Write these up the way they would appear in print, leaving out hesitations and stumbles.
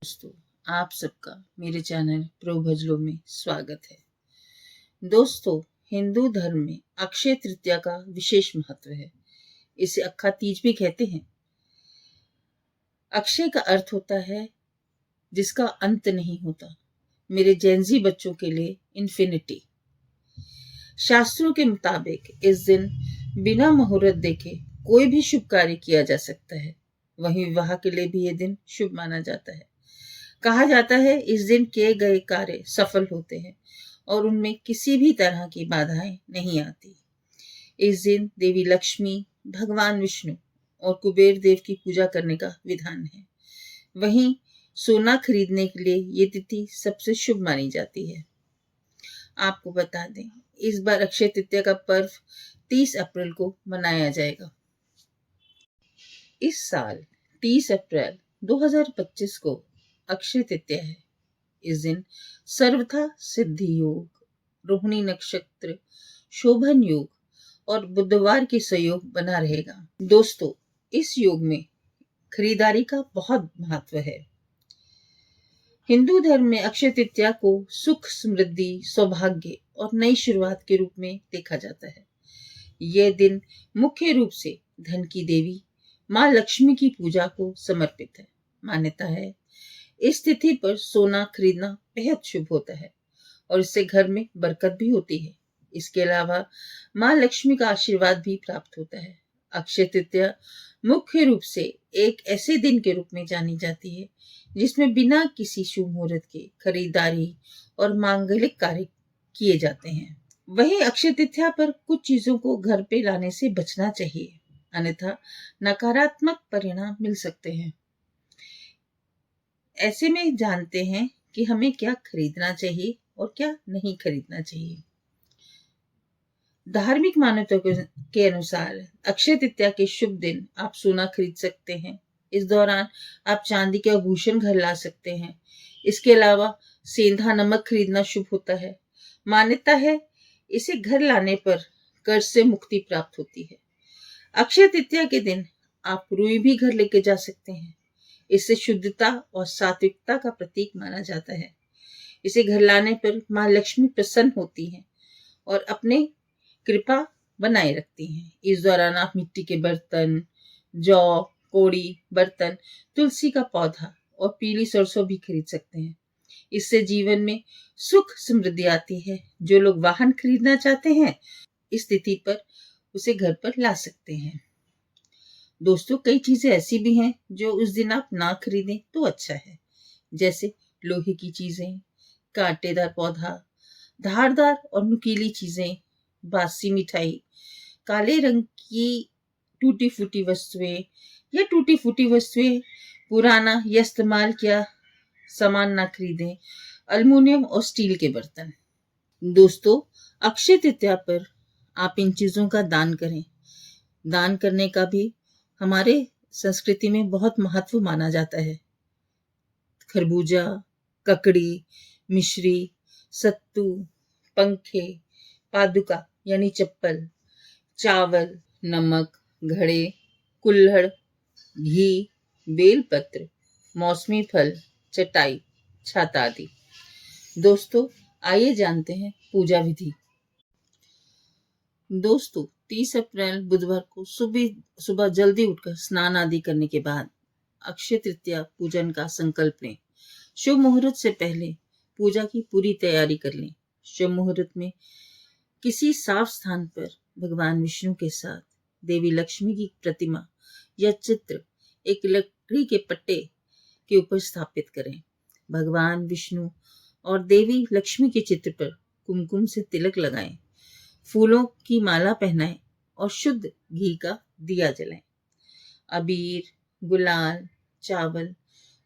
दोस्तों, आप सबका मेरे चैनल प्रो भजलों में स्वागत है। दोस्तों, हिंदू धर्म में अक्षय तृतीया का विशेष महत्व है। इसे अक्खा तीज भी कहते हैं। अक्षय का अर्थ होता है जिसका अंत नहीं होता। मेरे जैनजी बच्चों के लिए इन्फिनिटी। शास्त्रों के मुताबिक इस दिन बिना मुहूर्त देखे कोई भी शुभ कार्य किया जा सकता है। वहीं विवाह के लिए भी यह दिन शुभ माना जाता है। कहा जाता है इस दिन किए गए कार्य सफल होते हैं और उनमें किसी भी तरह की बाधाएं नहीं आती। इस दिन देवी लक्ष्मी, भगवान विष्णु और कुबेर देव की पूजा करने का विधान है। वहीं सोना खरीदने के लिए ये तिथि सबसे शुभ मानी जाती है। आपको बता दें, इस बार अक्षय तृतीया का पर्व 30 अप्रैल को मनाया जाएगा। इस साल 30 अप्रैल 2025 को अक्षय तृतीया है। इस दिन सर्वथा सिद्धि योग, रोहिणी नक्षत्र, शोभन योग और बुधवार के संयोग बना रहेगा। दोस्तों, इस योग में खरीदारी का बहुत महत्व है। हिंदू धर्म में अक्षय तृतीया को सुख, समृद्धि, सौभाग्य और नई शुरुआत के रूप में देखा जाता है। यह दिन मुख्य रूप से धन की देवी मां लक्ष्मी की पूजा को समर्पित है। मान्यता है इस तिथि पर सोना खरीदना बेहद शुभ होता है और इससे घर में बरकत भी होती है। इसके अलावा मां लक्ष्मी का आशीर्वाद भी प्राप्त होता है। अक्षय तृतीया मुख्य रूप से एक ऐसे दिन के रूप में जानी जाती है जिसमें बिना किसी शुभ मुहूर्त के खरीदारी और मांगलिक कार्य किए जाते हैं। वहीं अक्षय तृतीया पर कुछ चीजों को घर पे लाने से बचना चाहिए, अन्यथा नकारात्मक परिणाम मिल सकते हैं। ऐसे में जानते हैं कि हमें क्या खरीदना चाहिए और क्या नहीं खरीदना चाहिए। धार्मिक मान्यताओं के अनुसार अक्षय तृतीया के शुभ दिन आप सोना खरीद सकते हैं। इस दौरान आप चांदी के आभूषण घर ला सकते हैं। इसके अलावा सेंधा नमक खरीदना शुभ होता है। मान्यता है इसे घर लाने पर कर्ज से मुक्ति प्राप्त होती है। अक्षय तृतीया के दिन आप रुई भी घर लेके जा सकते हैं। इसे शुद्धता और सात्विकता का प्रतीक माना जाता है। इसे घर लाने पर मां लक्ष्मी प्रसन्न होती हैं और अपने कृपा बनाए रखती हैं। इस दौरान आप मिट्टी के बर्तन, जौ, कोड़ी बर्तन, तुलसी का पौधा और पीली सरसों भी खरीद सकते हैं। इससे जीवन में सुख समृद्धि आती है। जो लोग वाहन खरीदना चाहते हैं, इस तिथि पर उसे घर पर ला सकते हैं। दोस्तों, कई चीजें ऐसी भी हैं जो उस दिन आप ना खरीदें तो अच्छा है, जैसे लोहे की चीजें, कांटेदार पौधा, धारदार और नुकीली चीजें, बासी मिठाई, काले रंग की टूटी फूटी वस्तुएं या टूटी फूटी वस्तुएं, पुराना या इस्तेमाल किया सामान ना खरीदें, अल्युमिनियम और स्टील के बर्तन। दोस्तों, अक्षय तृतीया पर आप इन चीजों का दान करें। दान करने का भी हमारे संस्कृति में बहुत महत्व माना जाता है। खरबूजा, ककड़ी, मिश्री, सत्तू, पंखे, पादुका यानी चप्पल, चावल, नमक, घड़े, कुल्हड़, घी, बेलपत्र, मौसमी फल, चटाई, छाता आदि। दोस्तों, आइए जानते हैं पूजा विधि। दोस्तों, 30 अप्रैल बुधवार को सुबह जल्दी उठकर स्नान आदि करने के बाद अक्षय तृतीया पूजन का संकल्प लें। शुभ मुहूर्त से पहले पूजा की पूरी तैयारी कर लें। शुभ मुहूर्त में किसी साफ स्थान पर भगवान विष्णु के साथ देवी लक्ष्मी की प्रतिमा या चित्र एक लकड़ी के पट्टे के ऊपर स्थापित करें। भगवान विष्णु और देवी लक्ष्मी के चित्र पर कुमकुम से तिलक लगाएं, फूलों की माला पहनाएं और शुद्ध घी का दिया जलाएं। अबीर, गुलाल, चावल,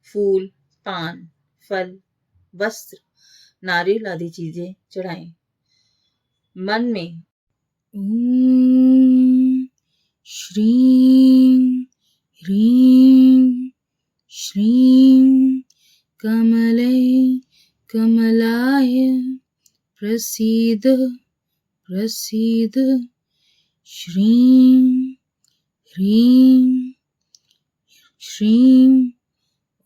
फूल, पान, फल, वस्त्र, नारियल आदि चीजें चढ़ाएं। मन में ओम श्रीं ह्रीं श्रीं कमले कमलाय प्रसीद प्रसीद श्रीं ह्रीं श्रीं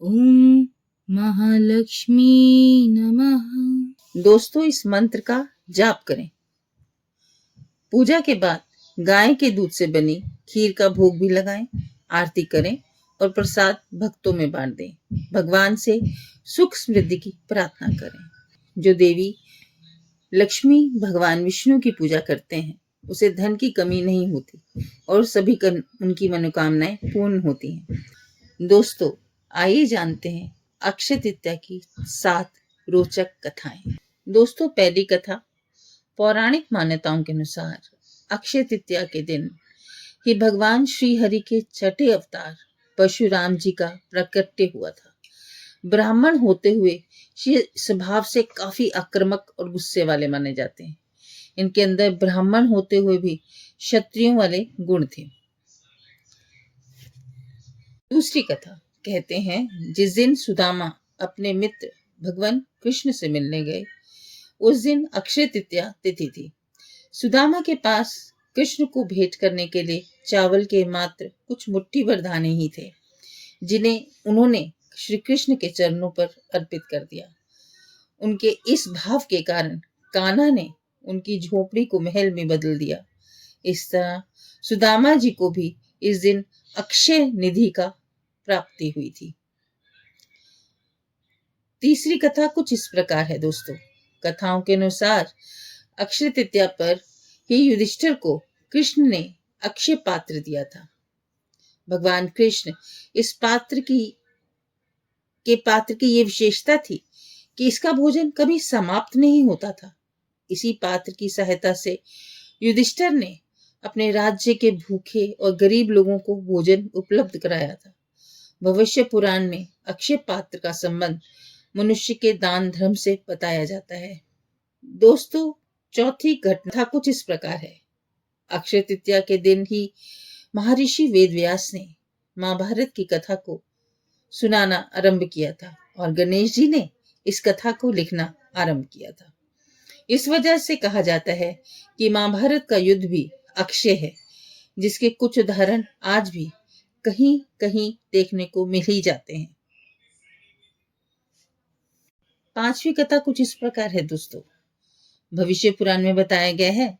ओम महालक्ष्मी नमः। दोस्तों, इस मंत्र का जाप करें। पूजा के बाद गाय के दूध से बनी खीर का भोग भी लगाएं, आरती करें और प्रसाद भक्तों में बांट दें। भगवान से सुख समृद्धि की प्रार्थना करें। जो देवी लक्ष्मी भगवान विष्णु की पूजा करते हैं उसे धन की कमी नहीं होती और सभी उनकी मनोकामनाएं पूर्ण होती हैं। दोस्तों, आइए जानते हैं अक्षय तृतीया की 7 रोचक कथाएं। दोस्तों, पहली कथा। पौराणिक मान्यताओं के अनुसार अक्षय तृतीया के दिन ही भगवान श्री हरि के छठे अवतार परशुराम जी का प्राकट्य हुआ था। ब्राह्मण होते हुए ये स्वभाव से काफी आक्रामक और गुस्से वाले माने जाते हैं। इनके अंदर ब्राह्मण होते हुए भी क्षत्रियों वाले गुण थे। दूसरी कथा। कहते हैं जिस दिन सुदामा अपने मित्र भगवान कृष्ण से मिलने गए उस दिन अक्षय तृतीया तिथि थी। सुदामा के पास कृष्ण को भेंट करने के लिए चावल के मात्र कुछ मुट्ठी भर दाने ही थे, जिन्हें उन्होंने श्री कृष्ण के चरणों पर अर्पित कर दिया। उनके इस भाव के कारण कान्हा ने उनकी झोपड़ी को महल में बदल दिया। इस तरह सुदामा जी को भी इस दिन अक्षय निधि का प्राप्ति हुई थी। तीसरी कथा कुछ इस प्रकार है। दोस्तों, कथाओं के अनुसार अक्षय तृतीया पर ही युधिष्ठिर को कृष्ण ने अक्षय पात्र दिया था। भगवान कृष्ण इस पात्र की ये विशेषता थी कि इसका भोजन कभी समाप्त नहीं होता था। इसी पात्र की सहायता से युधिष्ठिर ने अपने राज्य के भूखे और गरीब लोगों को भोजन उपलब्ध कराया था। भविष्य पुराण में अक्षय पात्र का संबंध मनुष्य के दान धर्म से बताया जाता है। दोस्तों, चौथी घटना कुछ इस प्रकार है। अक्षय तृतीया के दिन ही महर्षि वेदव्यास ने महाभारत की कथा को सुनाना आरंभ किया था और गणेश जी ने इस कथा को लिखना आरंभ किया था। इस वजह से कहा जाता है कि महाभारत का युद्ध भी अक्षय है, जिसके कुछ उदाहरण आज भी कहीं कहीं देखने को मिल ही जाते हैं। पांचवी कथा कुछ इस प्रकार है। दोस्तों, भविष्य पुराण में बताया गया है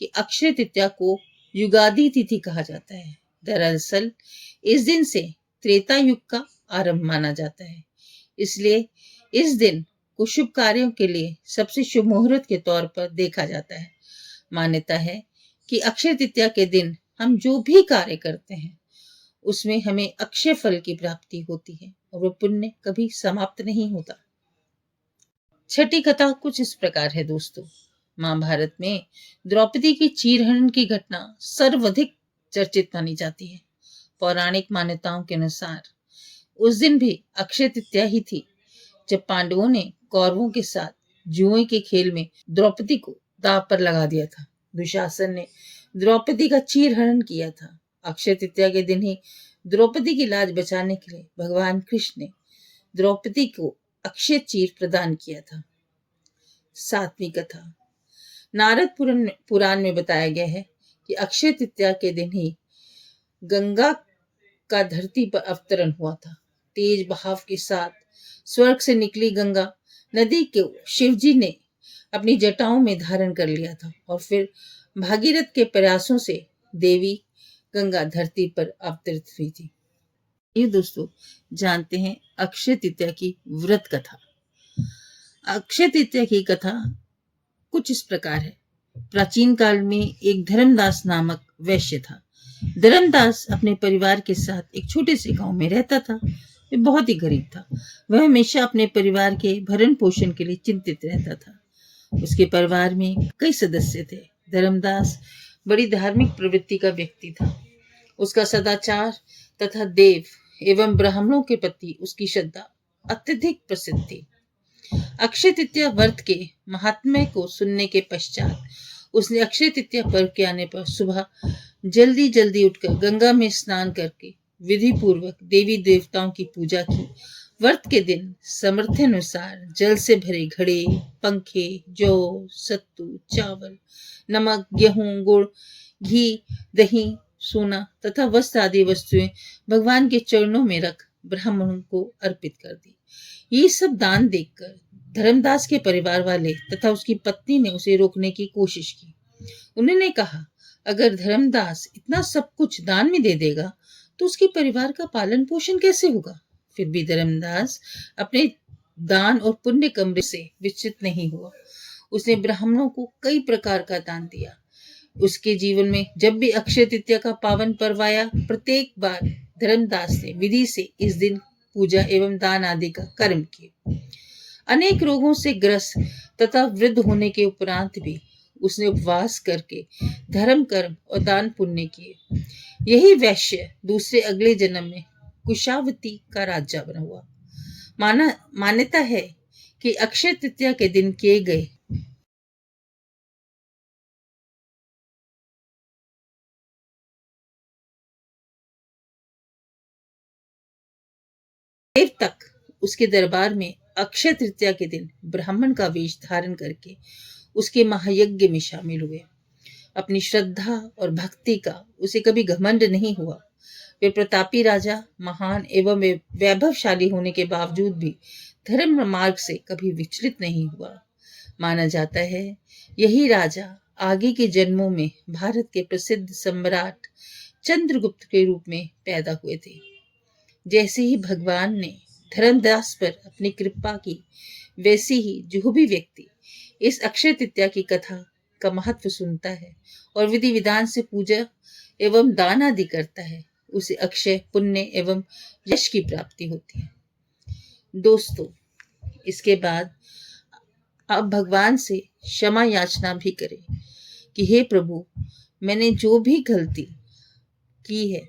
कि अक्षय तृतीया को युगादि तिथि कहा जाता है। दरअसल इस दिन से त्रेता युग का आरंभ माना जाता है, इसलिए इस दिन को शुभ कार्यों के लिए सबसे शुभ मुहूर्त के तौर पर देखा जाता है। मान्यता है कि अक्षय तृतीया के दिन हम जो भी कार्य करते हैं उसमें हमें अक्षय फल की प्राप्ति होती है और वो पुण्य कभी समाप्त नहीं होता। छठी कथा कुछ इस प्रकार है। दोस्तों, महाभारत में द्रौपदी की चीरहरण की घटना सर्वाधिक चर्चित मानी जाती है। पौराणिक मान्यताओं के अनुसार उस दिन भी अक्षय तृतीया ही थी जब पांडवों ने कौरवों के साथ जुए के खेल में द्रौपदी को दांव पर लगा दिया था। दुशासन ने द्रौपदी का चीरहरण किया था। अक्षय तृतीया के दिन ही द्रौपदी की लाज बचाने के लिए भगवान कृष्ण ने द्रौपदी को अक्षय चीर प्रदान किया था। सातवीं कथा। नारद पुराण में बताया गया है कि अक्षय तृतीया के दिन ही गंगा का धरती पर अवतरण हुआ था। तेज बहाव के साथ स्वर्ग से निकली गंगा नदी को शिवजी ने अपनी जटाओं में धारण कर लिया था और फिर भागीरथ के प्रयासों से देवी गंगा धरती पर अवतरित हुई थी। ये दोस्तों जानते हैं अक्षय तृतीया की व्रत कथा। अक्षय तृतीया की कथा कुछ इस प्रकार है। प्राचीन काल में एक धर्मदास नामक वैश्य था। धर्मदास अपने परिवार के साथ एक छोटे से गांव में रहता था। वह बहुत ही गरीब था। वह हमेशा अपने परिवार के भरण पोषण के लिए चिंतित रहता था। उसके परिवार में कई सदस्य थे। धर्मदास बड़ी धार्मिक प्रवृत्ति का व्यक्ति था। उसका सदाचार तथा देव एवं ब्राह्मणों के प्रति उसकी श्रद्धा अत्यधिक प्रसिद्ध थी। अक्षय तृतीया व्रत के महात्म्य को सुनने के पश्चात उसने अक्षय तृतीया पर्व के आने पर सुबह जल्दी जल्दी उठकर गंगा में स्नान करके विधि पूर्वक देवी देवताओं की पूजा की। व्रत के दिन सामर्थ्यानुसार जल से भरे घड़े, पंखे, जौ, सत्तू, चावल, नमक, गेहूं, गुड़, घी, दही, सोना तथा वस्त्र आदि वस्तुएं भगवान के चरणों में रख ब्राह्मणों को अर्पित कर दी। ये सब दान देखकर धर्मदास के परिवार वाले तथा उसकी पत्नी ने उसे रोकने की कोशिश की। उन्होंने कहा, अगर धर्मदास इतना सब कुछ दान में दे देगा तो उसके परिवार का पालन पोषण कैसे होगा। फिर भी धर्मदास अपने दान और पुण्य कमरे से विचलित नहीं हुआ। उसने ब्राह्मणों को कई प्रकार का दान दिया। उसके जीवन में जब भी अक्षय तृतीया का पावन पर्व आया, प्रत्येक बार धर्मदास ने विधि से इस दिन पूजा एवं दान आदि का कर्म किए। अनेक रोगों से ग्रस्त तथा वृद्ध होने के उपरांत भी उसने उपवास करके धर्म कर्म और दान पुण्य किए। यही वैश्य दूसरे अगले जन्म में कुशावती का राजा बना हुआ। मान्यता है कि अक्षय तृतीया के दिन किए गए देव तक उसके दरबार में अक्षय तृतीया के दिन ब्राह्मण का वेश धारण करके उसके महायज्ञ में शामिल हुए। अपनी श्रद्धा और भक्ति का उसे कभी घमंड नहीं हुआ। वे प्रतापी राजा महान एवं वैभवशाली होने के बावजूद भी धर्म मार्ग से कभी विचलित नहीं हुआ। माना जाता है यही राजा आगे के जन्मों में भारत के प्रसिद्ध सम्राट चंद्रगुप्त के रूप में पैदा हुए थे। जैसे ही भगवान ने धर्मदास पर अपनी कृपा की, वैसे ही जो भी व्यक्ति इस अक्षय तृतीया की कथा का महत्व सुनता है और विधि विधान से पूजा एवं दान आदि करता है, उसे अक्षय पुण्य एवं यश की प्राप्ति होती है। दोस्तों, इसके बाद आप भगवान से क्षमा याचना भी करें कि हे प्रभु, मैंने जो भी गलती की है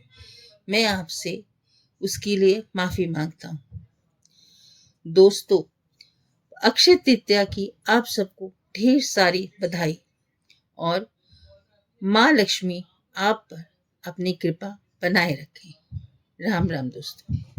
मैं आपसे उसके लिए माफी मांगता हूँ। दोस्तों, अक्षय तृतीया की आप सबको ढेर सारी बधाई और माँ लक्ष्मी आप पर अपनी कृपा बनाए रखें। राम राम दोस्तों।